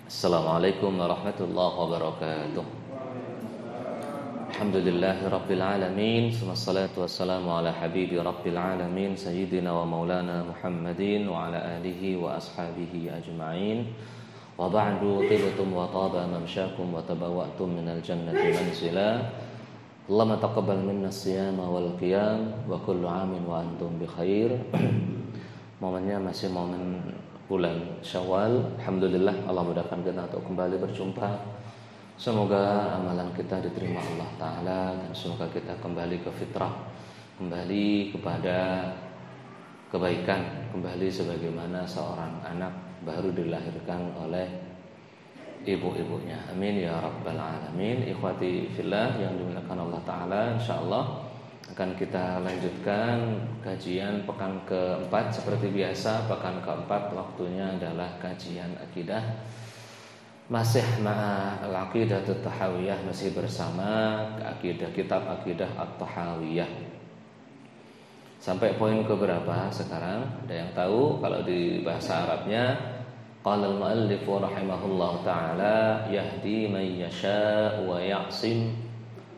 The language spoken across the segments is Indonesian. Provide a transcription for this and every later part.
Assalamualaikum warahmatullahi wabarakatuh. Alhamdulillahi rabbil alamin, wassalatu wassalamu ala habibi rabbil alamin, sayyidina wa maulana Muhammadin wa ala alihi wa ashabihi ajma'in. Wa ba'du, tibtum wa taba mamsyakum wa tabawwa'tum minal jannati manzila. Allahumma taqabbal minna as-siyama wal qiyam wa kullu 'amin wa antum bi khair. Momennya masih momen bulan Syawal. Alhamdulillah Allah mudahkan kita untuk kembali berjumpa. Semoga amalan kita diterima Allah Ta'ala, dan semoga kita kembali ke fitrah, kembali kepada kebaikan, kembali sebagaimana seorang anak baru dilahirkan oleh ibu-ibunya. Amin ya rabbal alamin. Ikhwati fillah yang dimuliakan Allah Ta'ala, insyaallah akan kita lanjutkan kajian pekan keempat. Seperti biasa, pekan keempat waktunya adalah kajian akidah. Masih al-aqidah at-tahawiyah, masih bersama kitab akidah at-tahawiyah. Sampai poin keberapa sekarang? Ada yang tahu? Kalau di bahasa Arabnya, qala al-muallif rahimahullah ta'ala, yahdi man yasha' wa ya'sim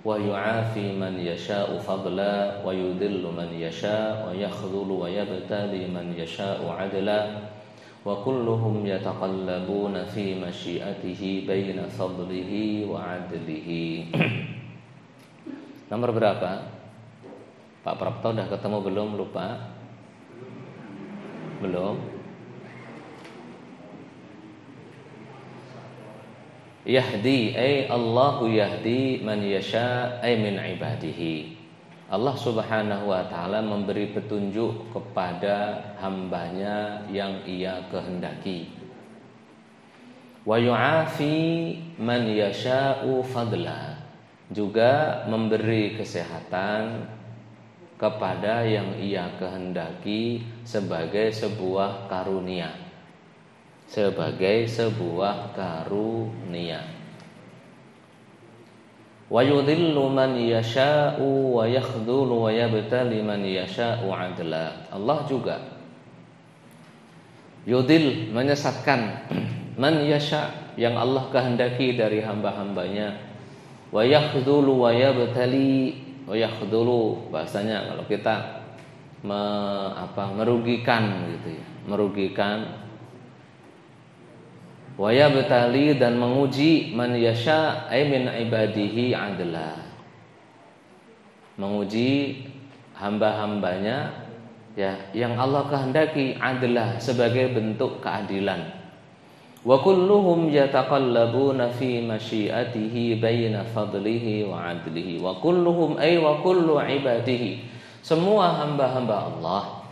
wa yu'afi man yasha'u fadla wa yudillu man yasha' wa yakhdhulu wa yabtali man yasha'u adla wa kulluhum yataqallabuna fi masyiatihi baina fadlihi wa adlihi. Nomor berapa? Pak Prapto udah ketemu belum? Lupa? Belum? Yahdi ay Allahu yahdi man yasha ay min ibadihi. Allah Subhanahu wa ta'ala memberi petunjuk kepada hambanya yang ia kehendaki. Wa yu'afi man yasha'u fadla, juga memberi kesehatan kepada yang ia kehendaki sebagai sebuah karunia. Sebagai sebuah karunia. Wa yudhillu man yasha'u wa yakhdhulu wa yabtali man yasha'u adla. Allah juga yudhil, menyesatkan, man yasha', yang Allah kehendaki dari hamba-hambanya, wa yakhdhulu wa yabtali. Wa yakhdhulu bahasanya kalau kita merugikan gitu ya, merugikan. Wa yabtali, dan menguji, man yasha ay min ibadihi adla, menguji hamba-hambanya ya yang Allah kehendaki adla, sebagai bentuk keadilan. Wa kulluhum yataqallabuna fi masyiatihi baina fadlihi wa adlihi. Wa kulluhum ay wa kullu ibadihi, semua hamba-hamba Allah,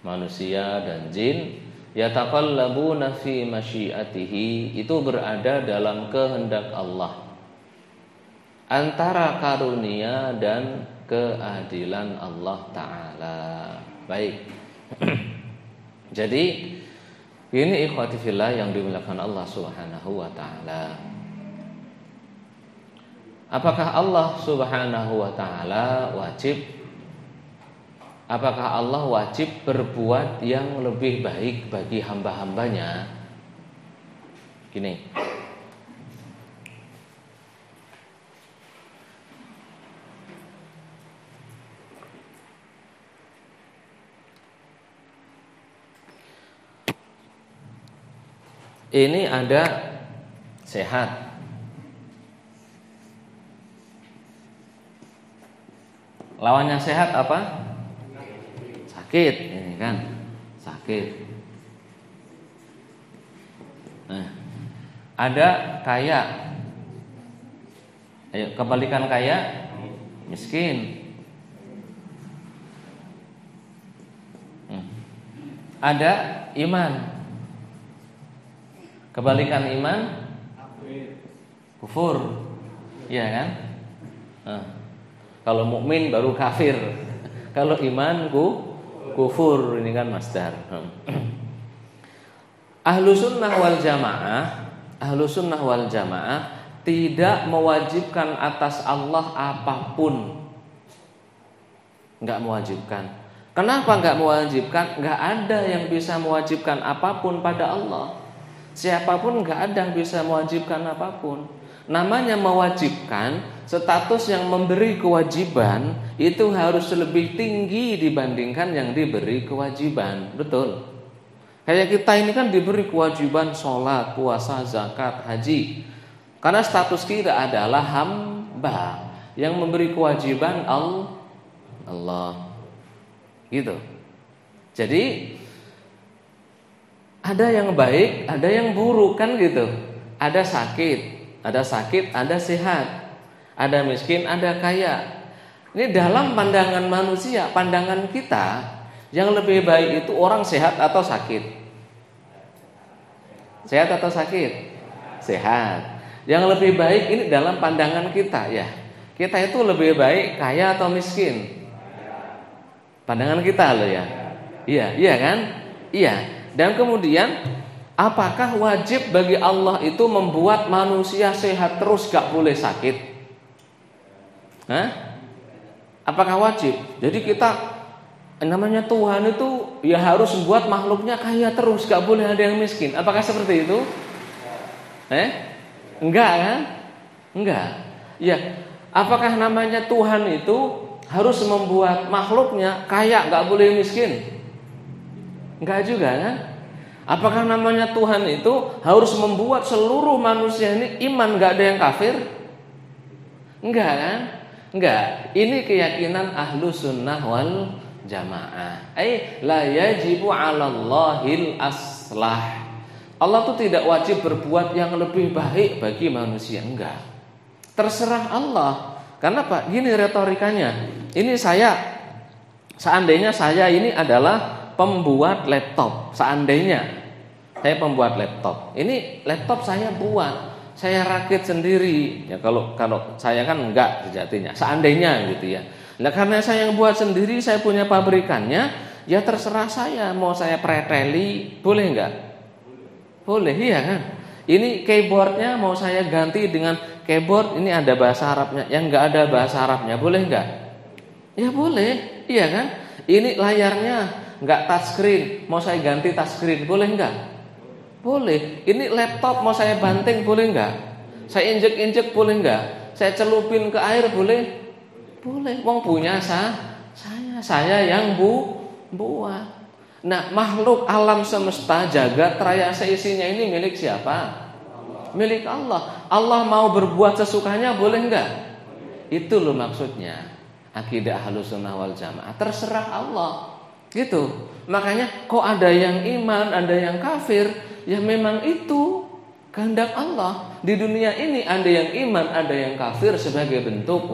manusia dan jin, yataqallabuna fi masyiatihi, itu berada dalam kehendak Allah, antara karunia dan keadilan Allah Ta'ala. Baik. Jadi ini ikhwati fillah yang dimuliakan Allah Subhanahu wa ta'ala. Apakah Allah Subhanahu wa ta'ala wajib, apakah Allah wajib berbuat yang lebih baik bagi hamba-hambanya? Gini, ini ada sehat, lawannya sehat apa? Sakit, ini kan sakit. Nah, ada kaya. Ayo, kebalikan kaya, miskin. Ada iman. Kebalikan iman, kufur. Iya kan? Kalau mukmin baru kafir. Kalau iman kufur, ini kan masdar. Ahlussunnah wal jamaah tidak mewajibkan atas Allah apapun. Enggak mewajibkan. Kenapa enggak mewajibkan? Enggak ada yang bisa mewajibkan apapun pada Allah. Siapapun nggak ada yang bisa mewajibkan apapun. Namanya mewajibkan, status yang memberi kewajiban itu harus lebih tinggi dibandingkan yang diberi kewajiban. Betul. Kayak kita ini kan diberi kewajiban sholat, puasa, zakat, haji. Karena status kita adalah hamba. Yang memberi kewajiban Allah. Gitu. Jadi ada yang baik, ada yang buruk kan gitu. Ada sakit, ada sehat. Ada miskin, ada kaya. Ini dalam pandangan manusia, pandangan kita, yang lebih baik itu orang sehat atau sakit? Sehat atau sakit? Sehat. Yang lebih baik ini dalam pandangan kita ya. Kita itu lebih baik kaya atau miskin? Pandangan kita loh ya. Iya kan? Iya. Dan kemudian apakah wajib bagi Allah itu membuat manusia sehat terus gak boleh sakit? Hah? Apakah wajib? Jadi kita namanya Tuhan itu ya harus membuat makhluknya kaya terus, gak boleh ada yang miskin. Apakah seperti itu? Enggak kan? Enggak. Ya, apakah namanya Tuhan itu harus membuat makhluknya kaya gak boleh miskin? Enggak juga kan? Apakah namanya Tuhan itu harus membuat seluruh manusia ini iman gak ada yang kafir? Enggak kan? Enggak. Ini keyakinan ahlu sunnah wal jamaah. La yajibu 'alallahil aslah. Allah itu tidak wajib berbuat yang lebih baik bagi manusia. Enggak. Terserah Allah. Karena Pak, gini retorikanya. Ini seandainya saya ini adalah pembuat laptop. Seandainya saya pembuat laptop. Ini laptop saya buat, saya rakit sendiri. Ya kalau saya kan enggak sejatinya. Seandainya gitu ya. Nah karena saya yang buat sendiri, saya punya pabrikannya, ya terserah saya mau saya preteli, boleh enggak? Boleh, iya kan? Ini keyboardnya mau saya ganti dengan keyboard ini ada bahasa Arabnya, yang enggak ada bahasa Arabnya, boleh enggak? Ya boleh, iya kan? Ini layarnya enggak touchscreen, mau saya ganti touchscreen, boleh enggak? Boleh. Ini laptop mau saya banting, boleh enggak? Saya injek-injek, boleh enggak? Saya celupin ke air, boleh? Boleh. Wong punya saya yang buat. Nah, makhluk alam semesta jagat raya seisinya ini milik siapa? Milik Allah. Allah mau berbuat sesukanya, boleh enggak? Itu loh maksudnya. Akidah Ahlussunnah wal Jamaah, terserah Allah. Gitu. Makanya kok ada yang iman, ada yang kafir, ya memang itu kehendak Allah. Di dunia ini ada yang iman, ada yang kafir sebagai bentuk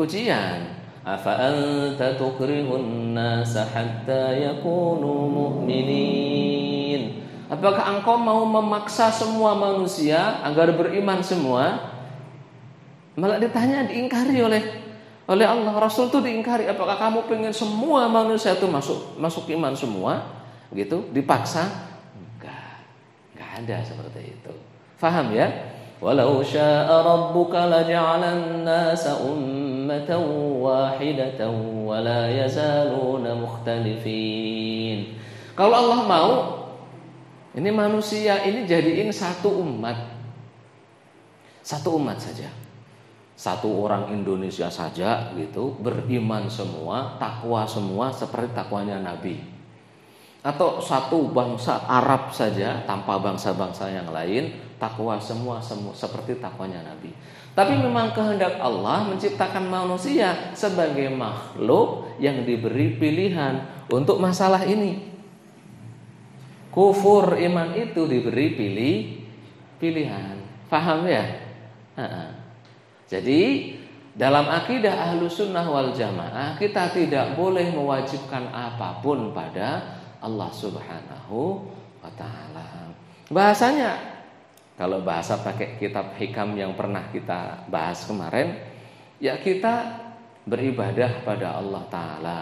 ujian. Afa anta tukrihun nasa hatta yakunu mu'minin. Apakah engkau mau memaksa semua manusia agar beriman semua? Malah ditanya, diingkari oleh Allah. Rasul itu diingkari, apakah kamu pengen semua manusia itu masuk iman semua? Gitu, dipaksa? Enggak ada seperti itu. Faham ya? Walau syaa rabbuka laja'alan nasa ummatan wahidatan wa la yazaluna mukhtalifin. Kalau Allah mau, ini manusia ini jadiin satu umat. Satu umat saja. Satu orang Indonesia saja gitu, beriman semua, takwa semua seperti takwanya Nabi. Atau satu bangsa Arab saja tanpa bangsa-bangsa yang lain, takwa semua seperti takwanya Nabi. Tapi memang kehendak Allah menciptakan manusia sebagai makhluk yang diberi pilihan untuk masalah ini. Kufur iman itu diberi pilihan. Paham ya? Jadi dalam akidah Ahlussunnah wal Jamaah kita tidak boleh mewajibkan apapun pada Allah Subhanahu wa ta'ala. Bahasanya, kalau bahasa pakai kitab hikam yang pernah kita bahas kemarin, ya kita beribadah pada Allah Ta'ala.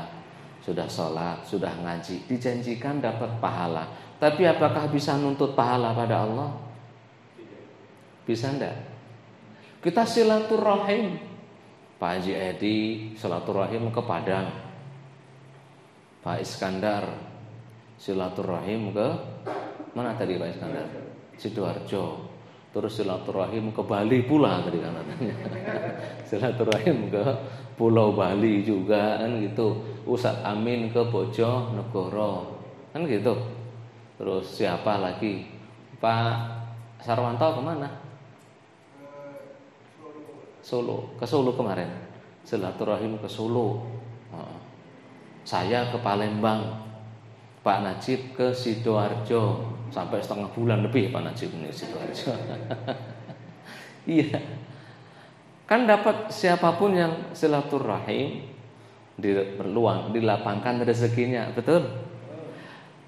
Sudah sholat, sudah ngaji, dijanjikan dapat pahala. Tapi apakah bisa nuntut pahala pada Allah? Bisa enggak? Kita silaturahim. Pak Haji Edi silaturahim ke Padang. Pak Iskandar silaturahim ke Mana tadi Pak Iskandar? Sidoarjo. Terus silaturahim ke Bali pula tadi kan katanya. Silaturahim ke Pulau Bali juga kan gitu. Ustadz Amin ke Bojonegoro kan gitu. Terus siapa lagi? Pak Sarwanto kemana? Solo. Ke Solo kemarin. Silaturahim ke Solo. Saya ke Palembang. Pak Najib ke Sidoarjo. Sampai setengah bulan lebih Pak Najib ini Sidoarjo. Iya. Kan dapat siapapun yang silaturahim diperluang, dilapangkan rezekinya, betul?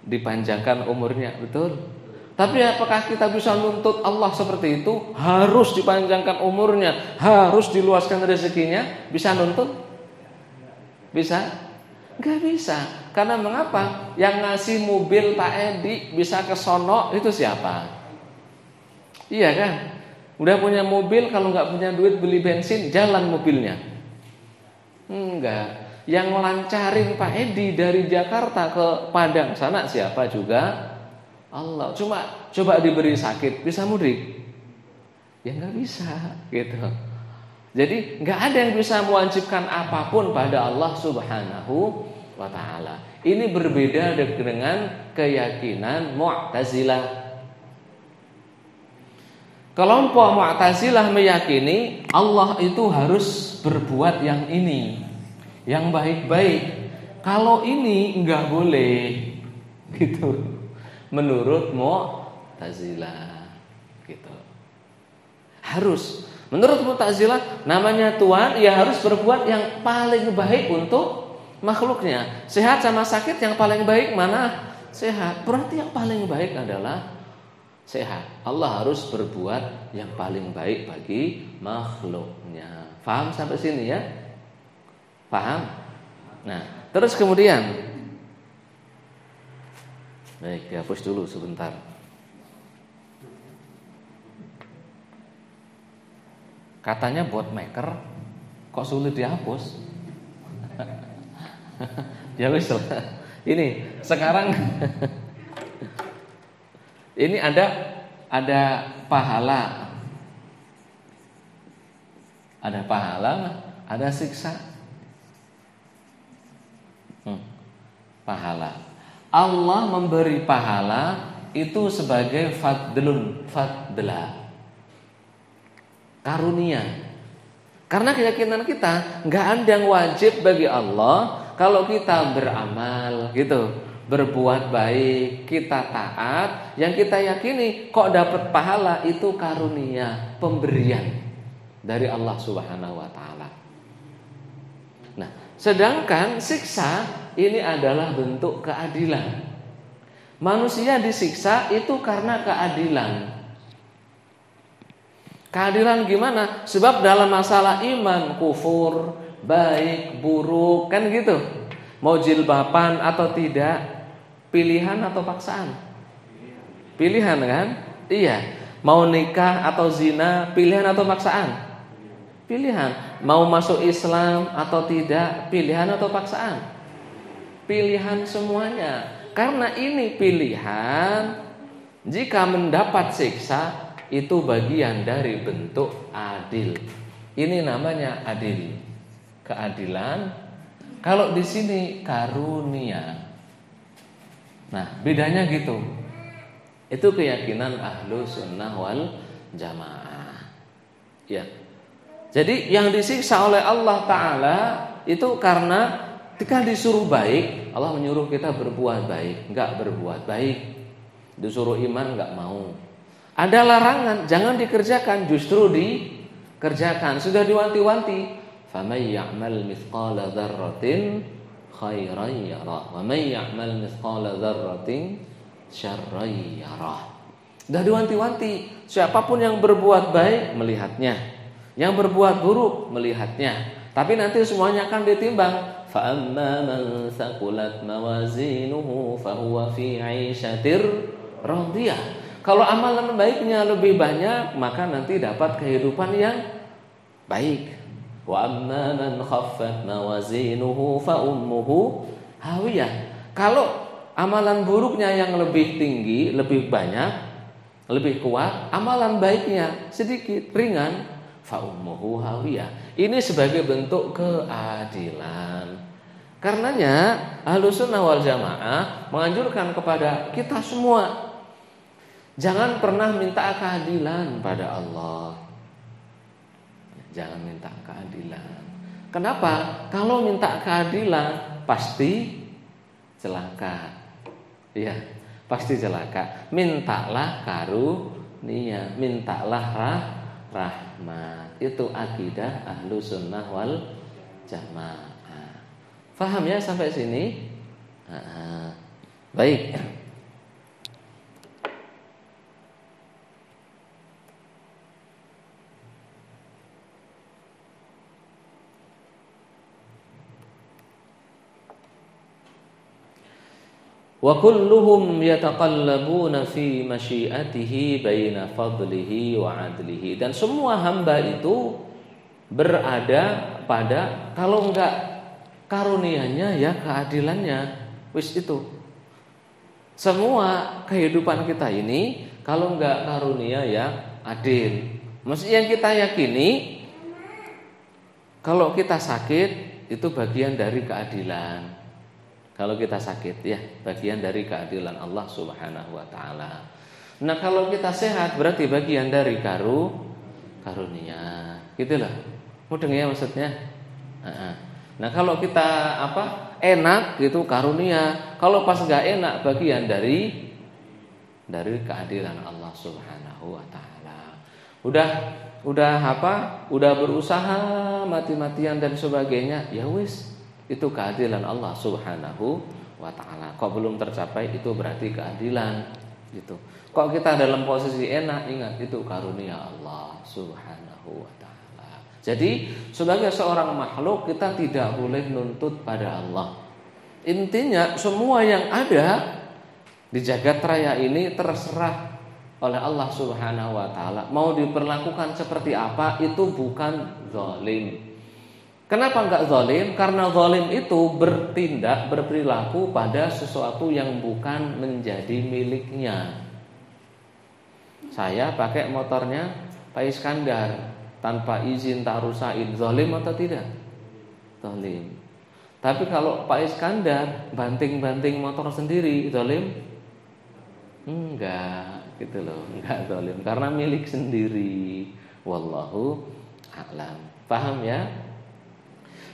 Dipanjangkan umurnya, betul? Tapi apakah kita bisa nuntut Allah seperti itu? Harus dipanjangkan umurnya, harus diluaskan rezekinya? Bisa nuntut? Bisa? Enggak bisa. Karena mengapa? Yang ngasih mobil Pak Edi bisa ke sono itu siapa? Iya kan? Udah punya mobil, kalau nggak punya duit beli bensin, jalan mobilnya. Enggak. Yang melancarin Pak Edi dari Jakarta ke Padang sana siapa juga? Allah. Coba diberi sakit, bisa mudik? Ya nggak bisa, gitu. Jadi nggak ada yang bisa mewajibkan apapun pada Allah Subhanahu wa Ta'ala. Ini berbeda dengan keyakinan Mu'tazilah. Kelompok Mu'tazilah meyakini Allah itu harus berbuat yang ini, yang baik-baik. Kalau ini enggak boleh, gitu. Menurut Mu'tazilah, gitu. Harus. Menurut Mu'tazilah, namanya Tuhan, ya harus berbuat yang paling baik untuk makhluknya. Sehat sama sakit yang paling baik mana? Sehat. Berarti yang paling baik adalah sehat. Allah harus berbuat yang paling baik bagi makhluknya. Paham sampai sini ya? Paham? Nah, terus kemudian baik, dihapus dulu sebentar. Katanya bot maker kok sulit dihapus? Ya wis. Ini sekarang ini ada pahala. Ada pahala, ada siksa. Pahala. Allah memberi pahala itu sebagai fadla. Karunia. Karena keyakinan kita nggak ada yang wajib bagi Allah kalau kita beramal gitu, berbuat baik, kita taat, yang kita yakini kok dapat pahala itu karunia, pemberian dari Allah Subhanahu wa Ta'ala. Nah, sedangkan siksa ini adalah bentuk keadilan. Manusia disiksa itu karena keadilan. Keadilan gimana? Sebab dalam masalah iman, kufur, baik, buruk, kan gitu. Mau jilbaban atau tidak, pilihan atau paksaan? Pilihan kan? Iya. Mau nikah atau zina, pilihan atau paksaan? Pilihan. Mau masuk Islam atau tidak, pilihan atau paksaan? Pilihan semuanya. Karena ini pilihan, jika mendapat siksa itu bagian dari bentuk adil. Ini namanya adil. Keadilan. Kalau di sini karunia. Nah, bedanya gitu. Itu keyakinan ahlu sunnah wal jamaah. Ya. Jadi yang disiksa oleh Allah Ta'ala itu karena ketika disuruh baik, Allah menyuruh kita berbuat baik, enggak berbuat baik. Disuruh iman enggak mau. Ada larangan, jangan dikerjakan, justru dikerjakan. Sudah diwanti-wanti. فَمَنْ يَعْمَلْ مِثْقَالَ ذَرَّةٍ خَيْرًا يَرَهُ وَمَنْ يَعْمَلْ مِثْقَالَ ذَرَّةٍ شَرًّا يَرَهُ. Sudah diwanti-wanti. Siapapun yang berbuat baik melihatnya, yang berbuat buruk melihatnya. Tapi nanti semuanya akan ditimbang. فَأَمَّا مَنْ ثَقُلَتْ مَوَازِينُهُ فَهُوَ فِي عِيشَةٍ رَاضِيَةٍ. Kalau amalan baiknya lebih banyak, maka nanti dapat kehidupan yang baik. Wa amma man khaffat mawazinuhu fa ummuhu hawiyah. Kalau Amalan buruknya yang lebih tinggi, lebih banyak, lebih kuat. Amalan baiknya sedikit, ringan. Fa ummuhu hawiyah. Ini sebagai bentuk keadilan. Karenanya Ahlussunnah wal Jamaah menganjurkan kepada kita semua, jangan pernah minta keadilan pada Allah. Jangan minta keadilan. Kenapa? Kalau minta keadilan pasti celaka. Iya, pasti celaka. Mintalah karunia, mintalah rahmat. Itu akidah Ahlussunnah wal Jamaah. Paham ya sampai sini? Baik. Wa kulluhum yataqallabuna fi masyiatihi baina fadlihi wa adlihi. Dan semua hamba itu berada pada, kalau enggak karunianya ya keadilannya. Wis itu. Semua kehidupan kita ini kalau enggak karunia ya adil. Maksudnya yang kita yakini, kalau kita sakit itu bagian dari keadilan. Kalau kita sakit ya bagian dari keadilan Allah Subhanahu wa taala. Nah, kalau kita sehat berarti bagian dari karunia. Gitu loh. Mudeng ya maksudnya? Nah, kalau kita enak gitu karunia. Kalau pas enggak enak bagian dari keadilan Allah Subhanahu wa taala. Udah berusaha mati-matian dan sebagainya, ya wis. Itu keadilan Allah Subhanahu wa taala. Kok belum tercapai itu berarti keadilan gitu. Kok kita dalam posisi enak, ingat itu karunia Allah Subhanahu wa taala. Jadi sebagai seorang makhluk kita tidak boleh nuntut pada Allah. Intinya semua yang ada di jagat raya ini terserah oleh Allah Subhanahu wa taala. Mau diperlakukan seperti apa itu bukan zalim. Kenapa enggak zalim? Karena zalim itu berperilaku pada sesuatu yang bukan menjadi miliknya. Saya pakai motornya Pak Iskandar tanpa izin tak rusain, zalim atau tidak? Zalim. Tapi kalau Pak Iskandar banting-banting motor sendiri, zalim? Enggak, gitu loh, enggak zalim karena milik sendiri. Wallahu a'lam. Paham ya?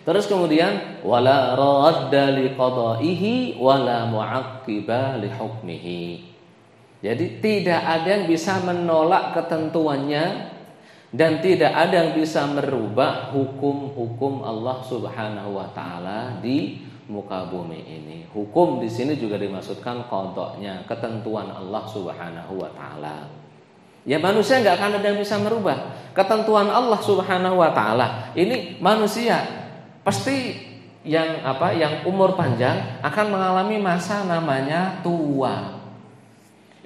Terus kemudian wala radda liqada'ihi wala mu'aqqiba li hukmihi. Jadi tidak ada yang bisa menolak ketentuannya dan tidak ada yang bisa merubah hukum-hukum Allah Subhanahu wa taala di muka bumi ini. Hukum di sini juga dimaksudkan qada'nya, ketentuan Allah Subhanahu wa taala. Ya manusia enggak akan ada yang bisa merubah ketentuan Allah Subhanahu wa taala. Ini manusia pasti yang umur panjang akan mengalami masa namanya tua.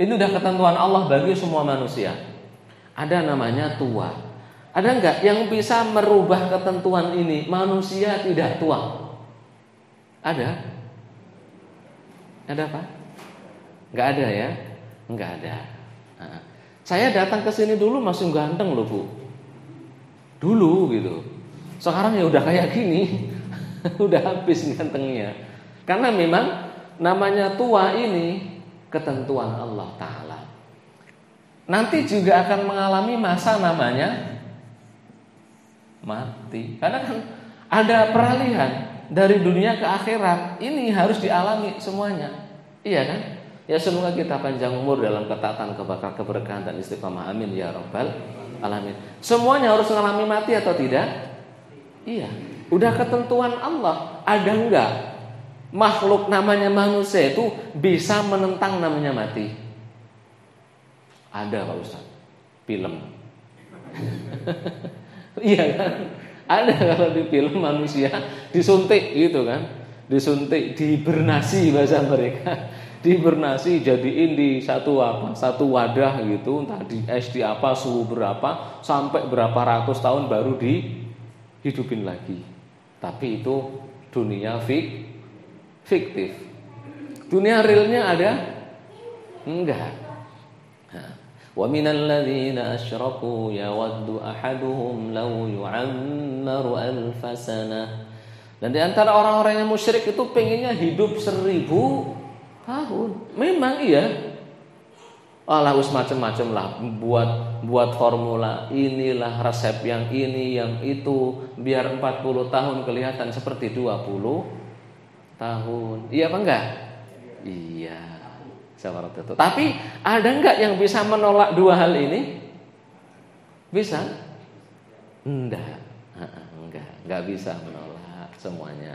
Ini udah ketentuan Allah bagi semua manusia. Ada namanya tua. Ada enggak yang bisa merubah ketentuan ini? Manusia tidak tua. Ada? Ada apa? Enggak ada ya? Enggak ada. Saya datang ke sini dulu masih ganteng loh, Bu. Dulu gitu. Sekarang ya udah kayak gini. Udah habis gantengnya. Karena memang namanya tua ini ketentuan Allah Ta'ala. Nanti juga akan mengalami masa namanya mati. Karena kan ada peralihan dari dunia ke akhirat. Ini harus dialami semuanya. Iya kan? Ya semoga kita panjang umur dalam ketaatan, keberkahan dan istiqamah. Amin ya rabbal alamin. Semuanya harus mengalami mati atau tidak? Iya, udah ketentuan Allah. Ada enggak makhluk namanya manusia itu bisa menentang namanya mati? Ada Pak Ustaz. Film. Iya kan? Ada kalau di film manusia disuntik gitu kan? Disuntik, dibernasi bahasa mereka. Dibernasi jadiin di satu wadah gitu, entah di es di apa, suhu berapa, sampai berapa ratus tahun baru dihidupin lagi. Tapi itu dunia fiktif. Dunia realnya ada? Enggak. Wa minal ladzina asyraku yawaddu ahaduhum law yu'ammaru alf sanah. Dan di antara orang-orang yang musyrik itu pengennya hidup 1000 tahun. Memang iya. Alah us macam-macam lah, buat formula, inilah resep yang ini, yang itu, biar 40 tahun kelihatan seperti 20 tahun. Iya apa enggak? Iya. Seperti itu. Tapi ada enggak yang bisa menolak dua hal ini? Bisa? Enggak. Enggak bisa menolak semuanya.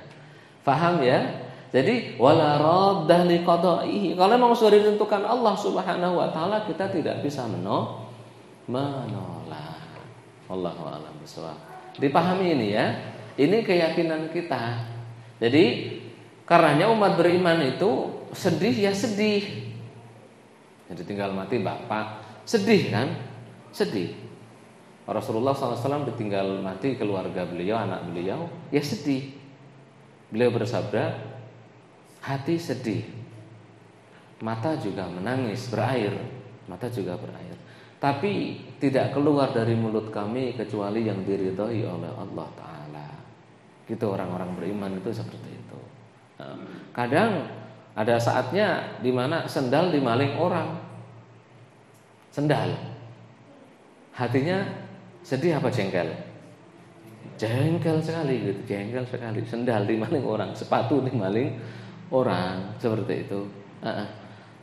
Faham ya? Jadi wala raddah liqada'ihi. Kalau memang sudah ditentukan Allah Subhanahu wa taala, kita tidak bisa menolak. Wallahu a'lam bishawab. Dipahami ini ya. Ini keyakinan kita. Jadi karenanya umat beriman itu sedih ya sedih. Jadi tinggal mati bapak, sedih kan? Sedih. Rasulullah SAW ditinggal mati keluarga beliau, anak beliau, ya sedih. Beliau bersabda, hati sedih, mata juga menangis, berair, mata juga berair. Tapi tidak keluar dari mulut kami kecuali yang diridhai oleh Allah Ta'ala. Gitu orang-orang beriman itu seperti itu. Nah, kadang ada saatnya di mana sendal dimaling orang. Sendal. Hatinya sedih apa jengkel? Jengkel sekali gitu, jengkel sekali. Sendal dimaling orang, sepatu dimaling orang, seperti itu.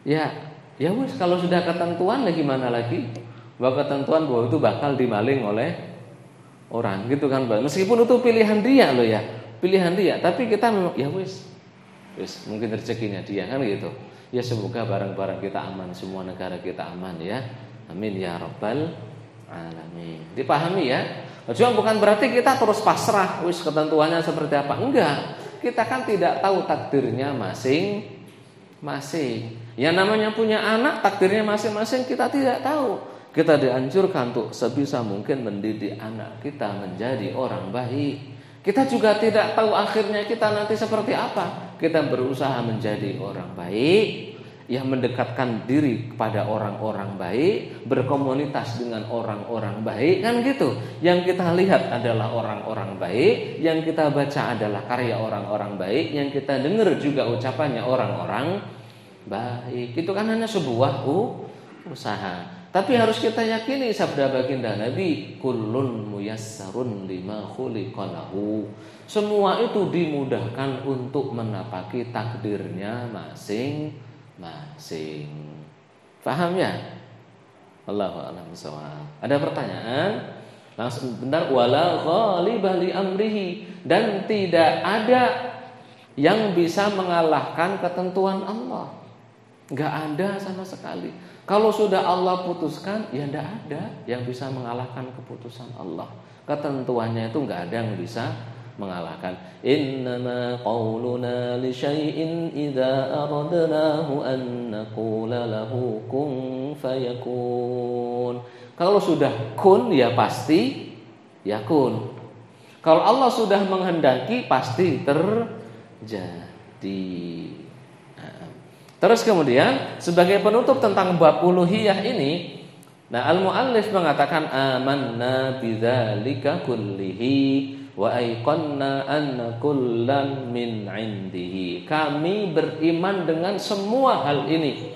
Ya wis, kalau sudah ketentuan ya gimana lagi? Bahwa ketentuan bahwa itu bakal dimaling oleh orang, gitu kan, Mbak. Meskipun itu pilihan dia loh ya, pilihan dia. Tapi kita memang ya wis mungkin rezekinya dia kan gitu. Ya semoga barang-barang kita aman, semua negara kita aman ya. Amin ya rabbal alamin. Dipahami ya? Cuma bukan berarti kita terus pasrah, wis ketentuannya seperti apa. Enggak. Kita kan tidak tahu takdirnya masing-masing. Yang namanya punya anak, takdirnya masing-masing kita tidak tahu. Kita dianjurkan untuk sebisa mungkin mendidik anak kita menjadi orang baik. Kita juga tidak tahu akhirnya kita nanti seperti apa. Kita berusaha menjadi orang baik, yang mendekatkan diri kepada orang-orang baik, berkomunitas dengan orang-orang baik, kan gitu. Yang kita lihat adalah orang-orang baik, yang kita baca adalah karya orang-orang baik, yang kita dengar juga ucapannya orang-orang baik. Itu kan hanya sebuah usaha. Tapi harus kita yakini sabda baginda Nabi, kullun muyassarun lima khuliqa lahu. Semua itu dimudahkan untuk menapaki takdirnya masing-masing. Paham ya? Allahu a'lam bishawab. Ada pertanyaan? Langsung benar, wala ghaliba li amrihi, dan tidak ada yang bisa mengalahkan ketentuan Allah. Enggak ada sama sekali. Kalau sudah Allah putuskan, ya tidak ada yang bisa mengalahkan keputusan Allah. Ketentuannya itu enggak ada yang bisa mengalahkan. Innama qauluna li syai'in idza aradnahu an naqula lahu kun fayakun. Kalau sudah kun ya pasti yakun. Kalau Allah sudah menghendaki pasti terjadi. Terus kemudian sebagai penutup tentang bab uluhiyah ini, nah al-muallif mengatakan amanna bidzalika kullihi wa aiqanna anna kullan min indihi. Kami beriman dengan semua hal ini.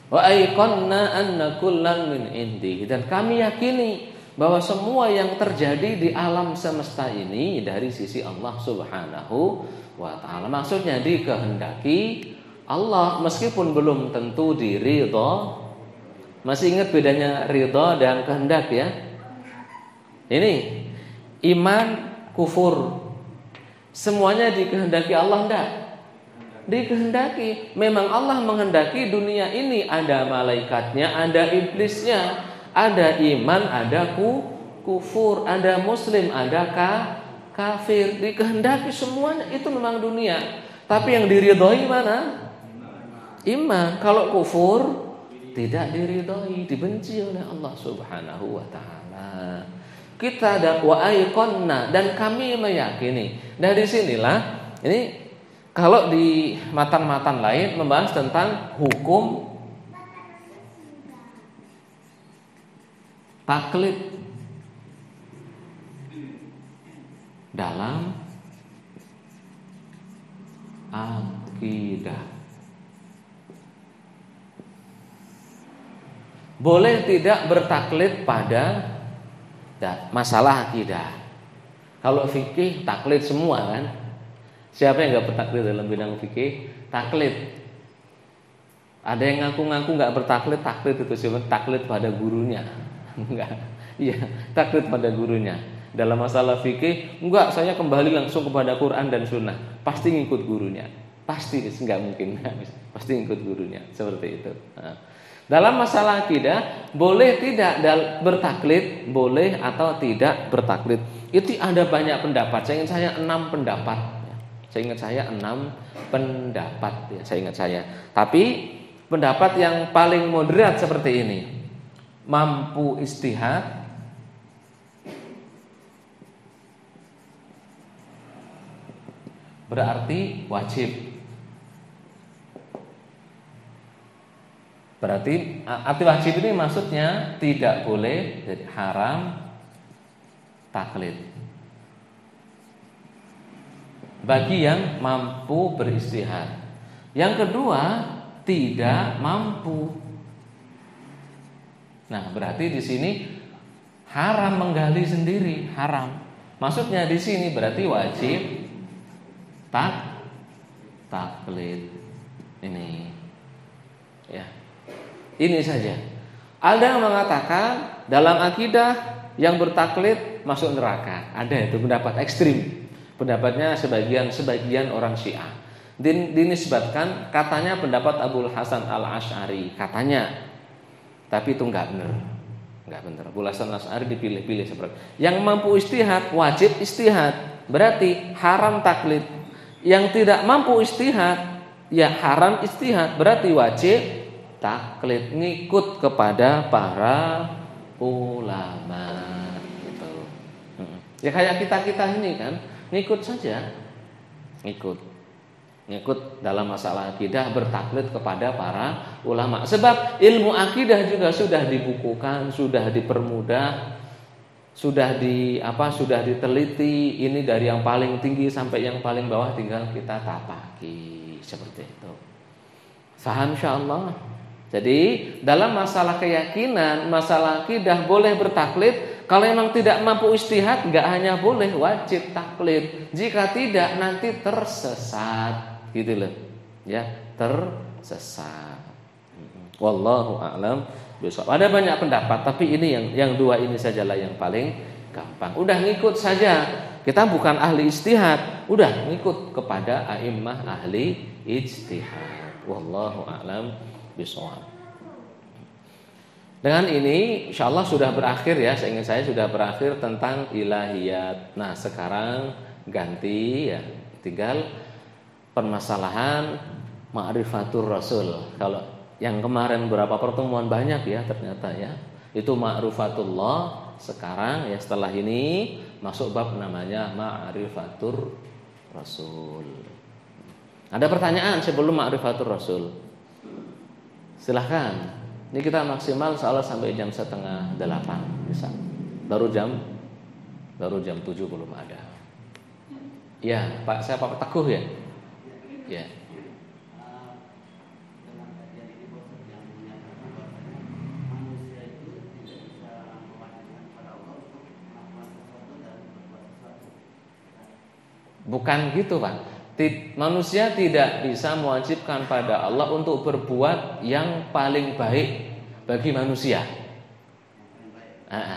Wa aiqanna anna kullan min indihi, dan kami yakini bahwa semua yang terjadi di alam semesta ini dari sisi Allah Subhanahu wa ta'ala. Maksudnya dikehendaki Allah, meskipun belum tentu diridho. Masih ingat bedanya ridho dan kehendak ya? Ini iman, kufur, semuanya dikehendaki Allah enggak? Dikehendaki. Memang Allah menghendaki dunia ini ada malaikatnya, ada iblisnya, ada iman, ada kufur, ada muslim, ada kafir. Dikehendaki semuanya, itu memang dunia. Tapi yang diridhoi mana? Iman. Kalau kufur tidak diridhoi, dibenci oleh Allah Subhanahu wa ta'ala. Kita ada wa aiqanna, dan kami meyakini. Dari sinilah ini Kalau di matan-matan lain membahas tentang hukum taklid dalam akidah. Boleh tidak bertaklid pada masalah akidah. Kalau fikih taklid semua kan. Siapa yang nggak bertaklid dalam bidang fikih? Taklid. Ada yang ngaku-ngaku nggak bertaklid, taklid itu siapa? Taklid pada gurunya. Enggak. Iya, taklid pada gurunya. Dalam masalah fikih, enggak, saya kembali langsung kepada Quran dan Sunnah. Pasti ngikut gurunya. Pasti, nggak mungkin. Pasti ngikut gurunya. Seperti itu. Nah. Dalam masalah akidah, boleh tidak bertaklid, boleh atau tidak bertaklid. Itu ada banyak pendapat. Saya ingat saya 6 pendapat. Saya ingat saya. Tapi pendapat yang paling moderat seperti ini. Mampu istihad, berarti wajib. Berarti arti wajib ini maksudnya tidak boleh, jadi haram taklid bagi yang mampu beristihad. Yang kedua, tidak mampu. Nah, berarti di sini haram menggali sendiri, haram. Maksudnya di sini berarti wajib taklid. Ini. Ya. Ini saja. Ada yang mengatakan dalam akidah yang bertaklid masuk neraka. Ada itu pendapat ekstrim. Pendapatnya sebagian orang Syiah. Dinisbatkan katanya pendapat Abul Hasan Al-Asy'ari katanya. Tapi itu enggak benar. Enggak benar. Abul Hasan Al-Asy'ari dipilih-pilih seperti. Yang mampu istihad wajib istihad. Berarti haram taklid. Yang tidak mampu istihad ya haram istihad. Berarti wajib taklid, ngikut kepada para ulama gitu. Ya kayak kita ini kan, ngikut saja. Ngikut dalam masalah akidah, bertaklid kepada para ulama. Sebab ilmu akidah juga sudah dibukukan, sudah dipermudah, sudah diteliti. Ini dari yang paling tinggi sampai yang paling bawah tinggal kita tapaki seperti itu. Faham insyaallah. Jadi dalam masalah keyakinan, masalah akidah boleh bertaklid. Kalau memang tidak mampu istihad, enggak hanya boleh, wajib taklid. Jika tidak nanti tersesat, gitu loh. Ya, tersesat. Wallahu a'lam bishawab. Ada banyak pendapat, tapi ini yang dua ini sajalah yang paling gampang. Udah ngikut saja. Kita bukan ahli ijtihad, udah ngikut kepada a'immah ahli ijtihad. Wallahu a'lam bishawab. Dengan ini insyaallah sudah berakhir ya, seingat saya sudah berakhir tentang ilahiyat. Nah, sekarang ganti ya, tinggal permasalahan ma'rifatur rasul. Kalau yang kemarin berapa pertemuan banyak ya ternyata ya. Itu ma'rifatullah. Sekarang ya setelah ini masuk bab namanya ma'rifatur rasul. Ada pertanyaan sebelum ma'rifatur rasul? Silahkan. Ini kita maksimal soalnya sampai jam 7:30 bisa. Baru jam 7 belum ada. Ya, Pak, saya Pak Teguh ya. Ya. Bukan gitu, Pak. Manusia tidak bisa mewajibkan pada Allah untuk berbuat yang paling baik bagi manusia.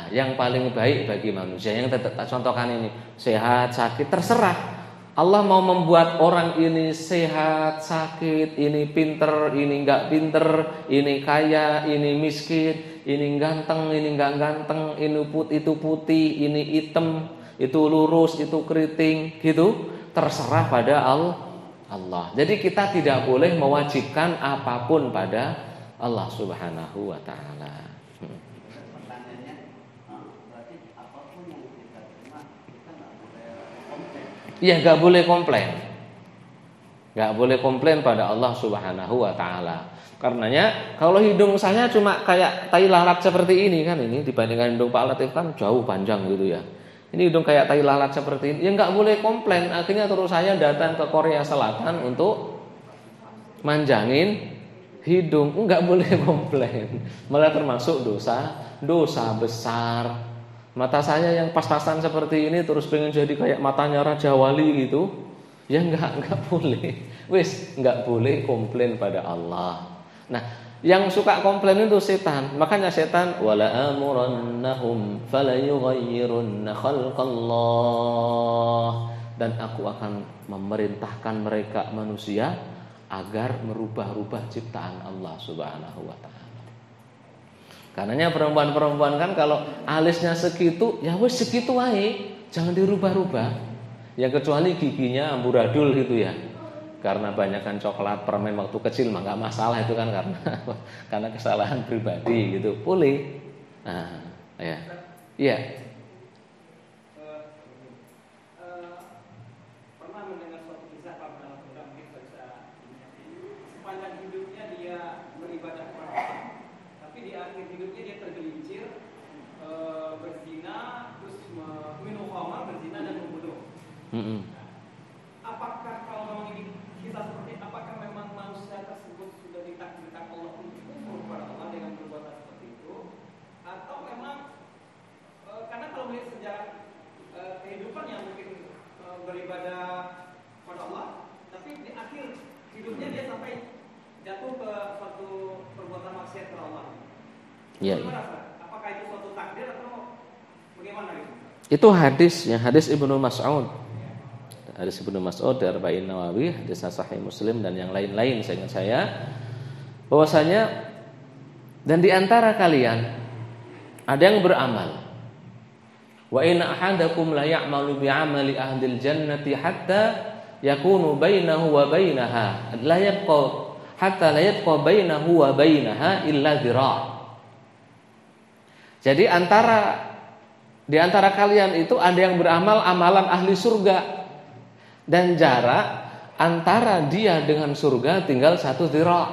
Yang paling baik bagi manusia. Yang contohkan ini sehat, sakit, terserah. Allah mau membuat orang ini sehat, sakit, ini pinter, ini enggak pinter, ini kaya, ini miskin, ini ganteng, ini enggak ganteng, ini putih, itu putih, ini hitam, itu lurus, itu keriting, gitu. Terserah pada Allah. Jadi kita tidak boleh mewajibkan apapun pada Allah Subhanahu wa taala. Iya, enggak boleh komplain. Nggak boleh komplain pada Allah Subhanahu wa taala. Karenanya kalau hidung saya cuma kayak tai lalat seperti ini kan, ini dibandingkan hidung Pak Latif kan jauh panjang gitu ya. Ini hidung kayak tai lalat seperti ini, ya nggak boleh komplain. Akhirnya terus saya datang ke Korea Selatan untuk manjangin hidung, nggak boleh komplain. Malah termasuk dosa besar. Mata saya yang pas-pasan seperti ini terus pengen jadi kayak matanya Raja Wali gitu, ya nggak boleh. Wis nggak boleh komplain pada Allah. Nah, yang suka komplain itu setan. Makanya setan wala amurannahum falayughayyirunna khalqallah, dan aku akan memerintahkan mereka manusia agar merubah-rubah ciptaan Allah Subhanahu wa taala. Karenanya perempuan-perempuan kan kalau alisnya segitu, ya wis segitu wae, jangan dirubah-rubah. Ya kecuali giginya amburadul gitu ya. Karena banyakkan coklat permen waktu kecil mah enggak masalah itu kan, karena kesalahan pribadi gitu. Boleh. Nah, ya. Iya. Pernah mendengar suatu kisah pada mungkin sepanjang hidupnya dia beribadah kepada Allah, tapi di akhir hidupnya dia tergelincir berzina, terus minum khamar, berzina dan membunuh. Apakah kalau memang ini kisah seperti, apakah memang manusia tersebut sudah ditakdirkan Allah untuk kufur kepada Allah dengan perbuatan seperti itu, atau memang karena kalau melihat sejarah kehidupan yang mungkin beribadah kepada Allah, tapi di akhir hidupnya dia sampai jatuh ke suatu perbuatan maksiat kepada Allah. Iya. Apakah itu suatu takdir atau bagaimana gitu? Itu hadisnya, hadis Ibnu Mas'ud. Hadis Ibnu Mas'ud dari Arba'in Nawawi, hadis Sahih Muslim dan yang lain-lain seingat saya, bahwasanya dan di antara kalian ada yang beramal. Wa inna ahadakum la ya'malu bi'amali ahlil jannati hatta yakunu bainahu wa bainaha la yabqa hatta la yabqa bainahu wa bainaha illa dhira'. Jadi di antara kalian itu ada yang beramal amalan ahli surga, dan jarak antara dia dengan surga tinggal 1 dhira'.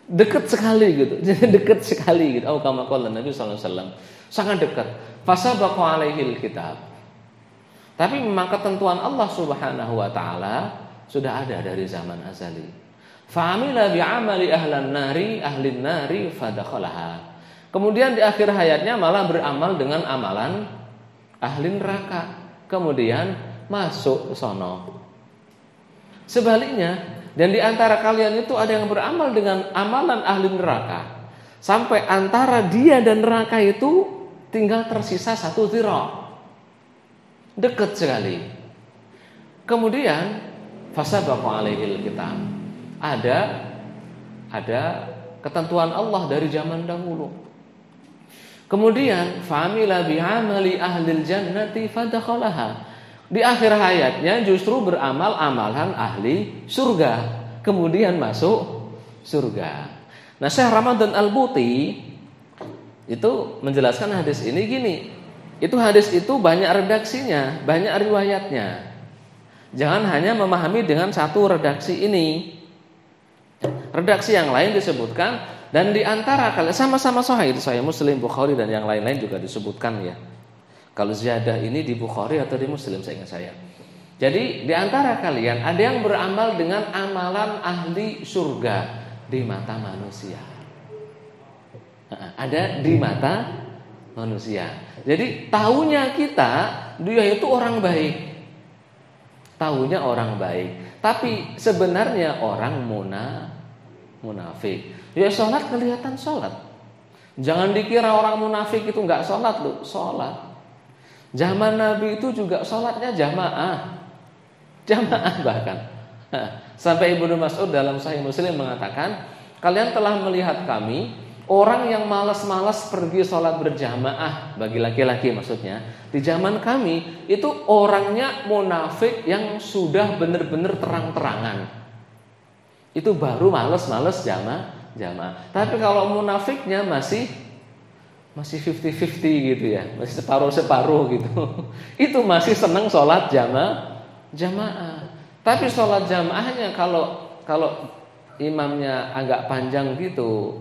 Dekat sekali gitu. Jadi dekat sekali gitu. Oh, kama qala Nabi sallallahu alaihi wasallam. Sangat dekat. Fasabaqa alaihil kitab. Tapi memang ketentuan Allah Subhanahu wa taala sudah ada dari zaman azali. Fa'amila bi'amali ahlan nari fadakhalaha. Kemudian di akhir hayatnya malah beramal dengan amalan ahli neraka. Kemudian masuk ke sono. Sebaliknya, dan di antara kalian itu ada yang beramal dengan amalan ahli neraka, sampai antara dia dan neraka itu tinggal tersisa 1 dhira'. Dekat sekali. Kemudian fasabaqa alaihil kitab. Ada ketentuan Allah dari zaman dahulu. Kemudian famila bi'amali ahlil jannati fadakhalaha. Di akhir hayatnya justru beramal amalan ahli surga, kemudian masuk surga. Nah, Syekh Ramadan Al-Buti itu menjelaskan hadis ini gini. Itu hadis itu banyak redaksinya, banyak riwayatnya. Jangan hanya memahami dengan satu redaksi ini. Redaksi yang lain disebutkan, dan di antara kalian sama-sama sahih, itu Sahih Muslim, Bukhari dan yang lain-lain juga disebutkan ya. Kalau ziyadah ini di Bukhari atau di Muslim seingat saya. Jadi di antara kalian ada yang beramal dengan amalan ahli surga di mata manusia. Ada di mata manusia. Jadi tahunya kita dia itu orang baik. Tahunya orang baik, tapi sebenarnya orang munafik. Ya sholat kelihatan sholat. Jangan dikira orang munafik itu nggak sholat loh, sholat. Zaman Nabi itu juga sholatnya jamaah bahkan. Sampai Ibnu Mas'ud dalam Sahih Muslim mengatakan, kalian telah melihat kami orang yang malas-malas pergi sholat berjamaah, bagi laki-laki maksudnya. Di zaman kami itu orangnya munafik yang sudah benar-benar terang-terangan. Itu baru malas-malas jamaah. Tapi kalau munafiknya masih 50-50 gitu ya, masih separuh-separuh gitu. Itu masih senang sholat jamaah. Tapi sholat jamaahnya kalau imamnya agak panjang gitu,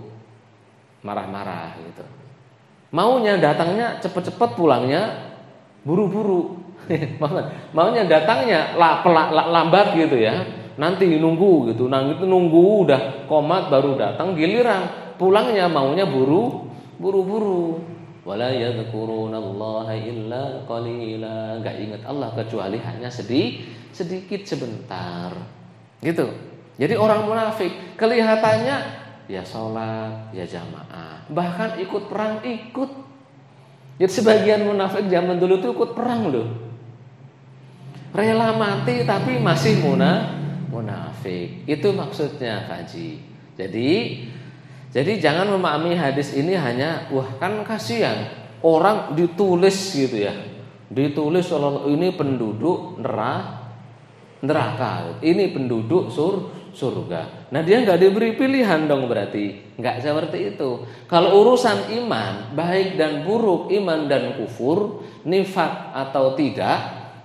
marah-marah gitu. Maunya datangnya cepet-cepet, pulangnya buru-buru. Maunya datangnya lambat gitu ya. Nanti nunggu gitu. Nunggu udah komat baru datang, giliran pulangnya maunya buru-buru. Wala yadhkurunallaha illa qalila. Enggak ingat Allah kecuali hanya sedikit sebentar. Gitu. Jadi orang munafik kelihatannya ya sholat, ya jamaah, bahkan ikut perang ikut. Jadi sebagian munafik zaman dulu tuh ikut perang loh, rela mati tapi masih munafik. Itu maksudnya Haji. Jadi jangan memahami hadis ini hanya wah kan kasihan orang ditulis gitu ya, ditulis kalau ini penduduk neraka, ini penduduk surga. Nah dia nggak diberi pilihan dong, berarti nggak seperti itu. Kalau urusan iman baik dan buruk, iman dan kufur, nifak atau tidak,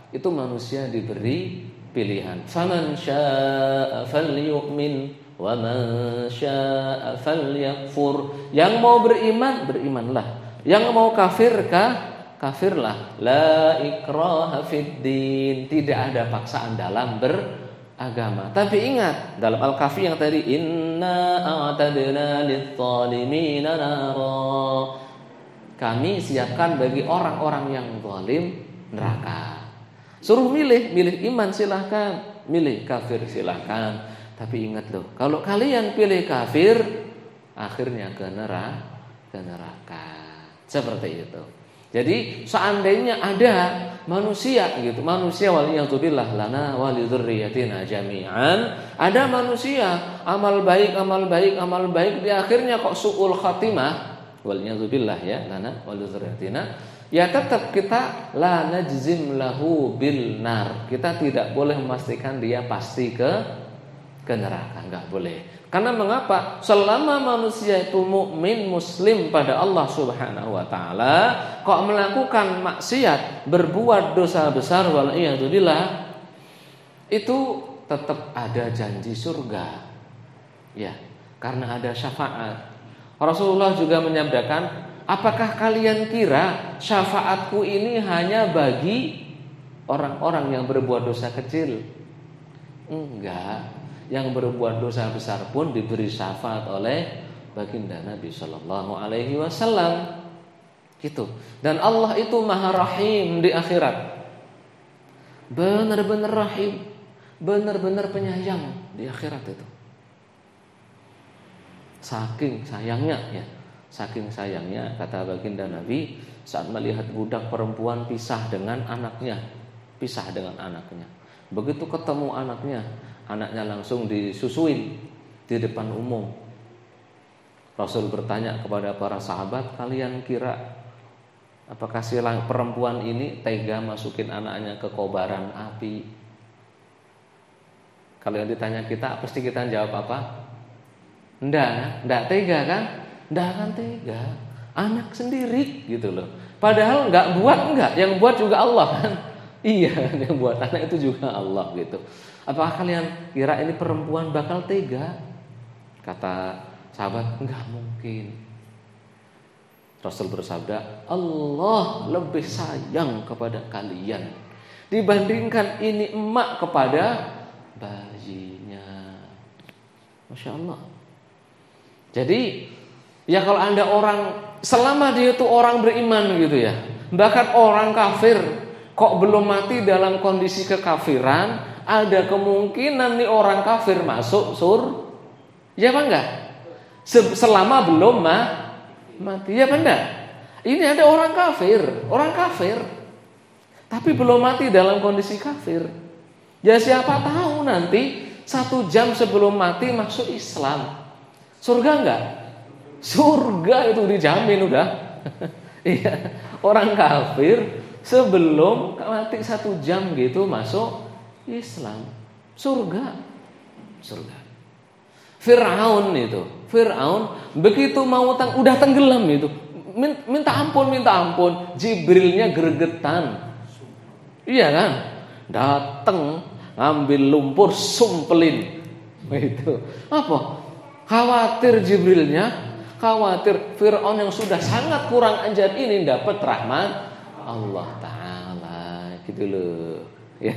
itu manusia diberi pilihan. Faman syaa'a falyu'min wa man syaa'a falyakfur. Yang mau beriman berimanlah, yang mau kafir kafirlah. La ikraha fid din. Tidak ada paksaan dalam beragama. Tapi ingat dalam Al-Kahfi yang tadi, inna a'tadna lit-zalimina nara. Kami siapkan bagi orang-orang yang zalim neraka. Suruh milih iman silahkan, milih kafir silahkan. Tapi ingat loh, kalau kalian pilih kafir, akhirnya ke neraka. Seperti itu. Jadi seandainya ada manusia gitu, manusia waliyadzubillah lana walidzurriyyatina jami'an, ada manusia amal baik di akhirnya kok su'ul khatimah, waliyadzubillah ya lana walidzurriyyatina, ya tetap kita la najzim lahu bil nar. Kita tidak boleh memastikan dia pasti ke neraka, enggak boleh. Karena mengapa? Selama manusia itu mukmin muslim pada Allah Subhanahu wa taala, kok melakukan maksiat, berbuat dosa besar waliyadzubillah, itu tetap ada janji surga. Ya, karena ada syafaat. Rasulullah juga menyabdakan, apakah kalian kira syafaatku ini hanya bagi orang-orang yang berbuat dosa kecil? Enggak. Yang berbuat dosa besar pun diberi syafaat oleh baginda Nabi Sallallahu Alaihi Wasallam. Gitu. Dan Allah itu Maha Rahim di akhirat. Benar-benar Rahim, benar-benar penyayang di akhirat itu. Saking sayangnya ya, saking sayangnya kata baginda Nabi saat melihat budak perempuan pisah dengan anaknya. Begitu ketemu anaknya langsung disusuin di depan umum. Rasul bertanya kepada para sahabat, kalian kira apakah si perempuan ini tega masukin anaknya ke kobaran api? Kalau yang ditanya kita, pasti kita jawab apa? Enggak tega kan? Enggak akan tega. Anak sendiri gitu loh. Padahal yang buat juga Allah kan? Iya, yang buat anak itu juga Allah gitu. Apakah kalian kira ini perempuan bakal tega? Kata sahabat, enggak mungkin. Rasul bersabda, Allah lebih sayang kepada kalian dibandingkan ini emak kepada bayinya. Masya Allah. Jadi ya kalau Anda orang, selama dia itu orang beriman gitu ya, bahkan orang kafir kok belum mati dalam kondisi kekafiran, ada kemungkinan nih orang kafir masuk ya apa enggak? Selama belum mati, ya apa enggak? Ini ada orang kafir, tapi belum mati dalam kondisi kafir. Ya siapa tahu nanti 1 jam sebelum mati masuk Islam. Surga enggak? Surga itu dijamin udah. Iya, orang kafir sebelum mati 1 jam gitu masuk Islam, surga. Fir'aun begitu mau udah tenggelam itu, minta ampun, Jibrilnya gregetan. Iya kan? Datang Ambil lumpur sumpelin. Itu. Apa? Khawatir Jibrilnya, khawatir Fir'aun yang sudah sangat kurang ajar ini dapat rahmat Allah Ta'ala. Gitu loh. Ya.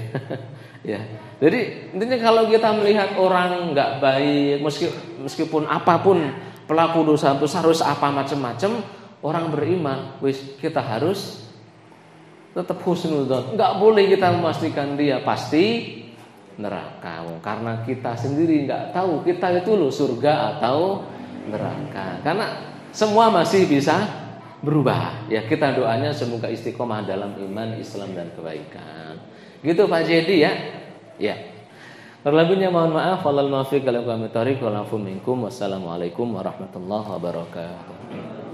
Ya. Jadi intinya kalau kita melihat orang nggak baik, meskipun apapun pelaku dosa besar harus apa macam-macam, orang beriman, kita harus tetap husnudzon. Enggak boleh kita memastikan dia pasti neraka, karena kita sendiri enggak tahu kita itu loh surga atau neraka. Karena semua masih bisa berubah. Ya, kita doanya semoga istiqomah dalam iman, Islam dan kebaikan. Gitu Pak Jedi ya. Ya. Terlebihnya mohon maaf, wallahul muwaffiq ila aqwamit thoriq wal afu minkum. Wassalamualaikum warahmatullahi wabarakatuh.